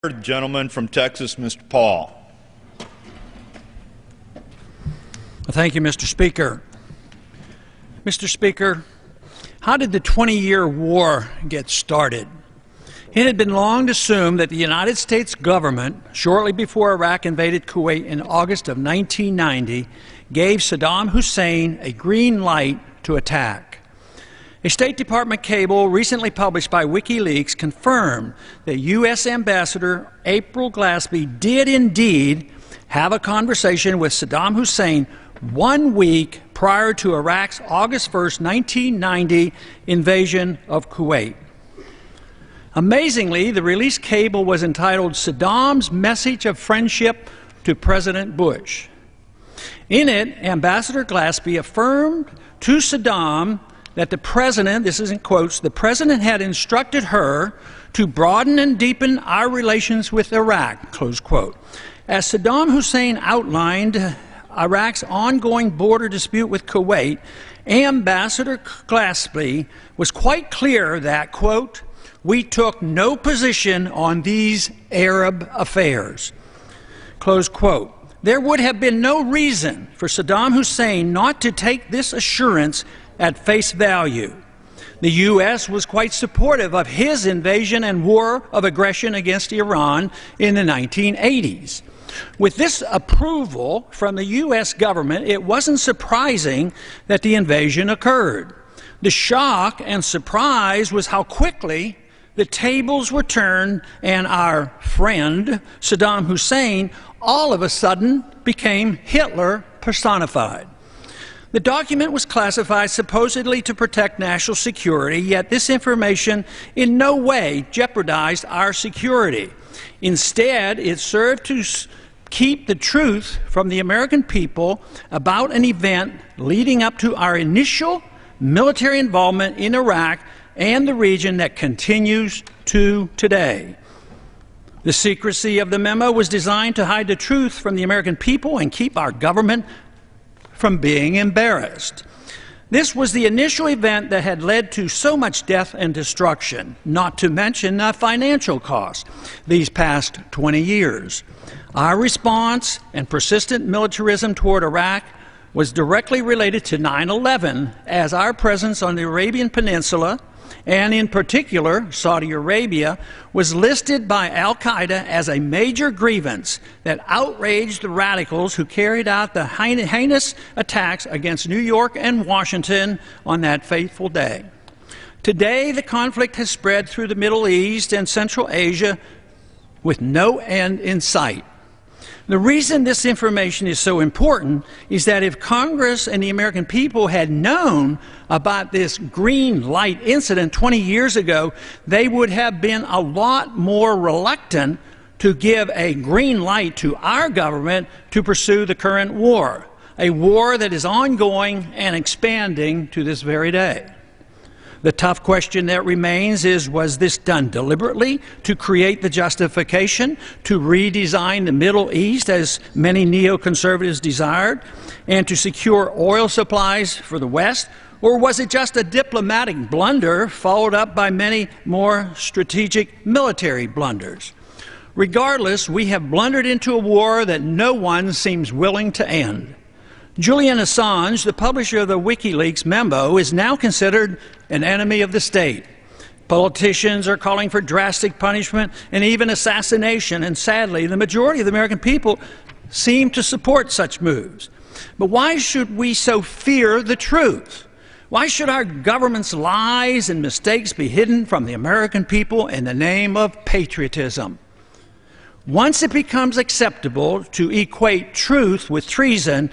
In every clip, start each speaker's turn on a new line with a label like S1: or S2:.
S1: The gentleman from Texas, Mr. Paul.
S2: Thank you, Mr. Speaker. Mr. Speaker, how did the 20-year war get started? It had been long assumed that the United States government, shortly before Iraq invaded Kuwait in August of 1990, gave Saddam Hussein a green light to attack. A State Department cable recently published by WikiLeaks confirmed that U.S. Ambassador April Glaspie did indeed have a conversation with Saddam Hussein 1 week prior to Iraq's August 1, 1990 invasion of Kuwait. Amazingly, the released cable was entitled Saddam's Message of Friendship to President Bush. In it, Ambassador Glaspie affirmed to Saddam that the president, this is in quotes, the president had instructed her to broaden and deepen our relations with Iraq, close quote. As Saddam Hussein outlined Iraq's ongoing border dispute with Kuwait, Ambassador Glaspie was quite clear that, quote, we took no position on these Arab affairs, close quote. There would have been no reason for Saddam Hussein not to take this assurance at face value. The U.S. was quite supportive of his invasion and war of aggression against Iran in the 1980s. With this approval from the U.S. government, it wasn't surprising that the invasion occurred. The shock and surprise was how quickly the tables were turned and our friend, Saddam Hussein, all of a sudden became Hitler personified. The document was classified supposedly to protect national security, yet this information in no way jeopardized our security. Instead, it served to keep the truth from the American people about an event leading up to our initial military involvement in Iraq and the region that continues to today. The secrecy of the memo was designed to hide the truth from the American people and keep our government from being embarrassed. This was the initial event that had led to so much death and destruction, not to mention financial costs these past 20 years. Our response and persistent militarism toward Iraq was directly related to 9/11, as our presence on the Arabian Peninsula, and in particular Saudi Arabia, was listed by al-Qaeda as a major grievance that outraged the radicals who carried out the heinous attacks against New York and Washington on that fateful day. Today, the conflict has spread through the Middle East and Central Asia with no end in sight. The reason this information is so important is that if Congress and the American people had known about this green light incident 20 years ago, they would have been a lot more reluctant to give a green light to our government to pursue the current war, a war that is ongoing and expanding to this very day. The tough question that remains is, was this done deliberately to create the justification to redesign the Middle East as many neoconservatives desired and to secure oil supplies for the West? Or was it just a diplomatic blunder followed up by many more strategic military blunders? Regardless, we have blundered into a war that no one seems willing to end. Julian Assange, the publisher of the WikiLeaks memo, is now considered an enemy of the state. Politicians are calling for drastic punishment and even assassination, and sadly, the majority of the American people seem to support such moves. But why should we so fear the truth? Why should our government's lies and mistakes be hidden from the American people in the name of patriotism? Once it becomes acceptable to equate truth with treason,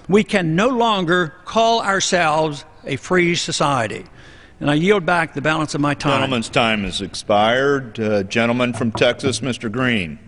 S2: we can no longer call ourselves a free society. And I yield back the balance of my time.
S1: The gentleman's time has expired. Gentleman from Texas, Mr. Green.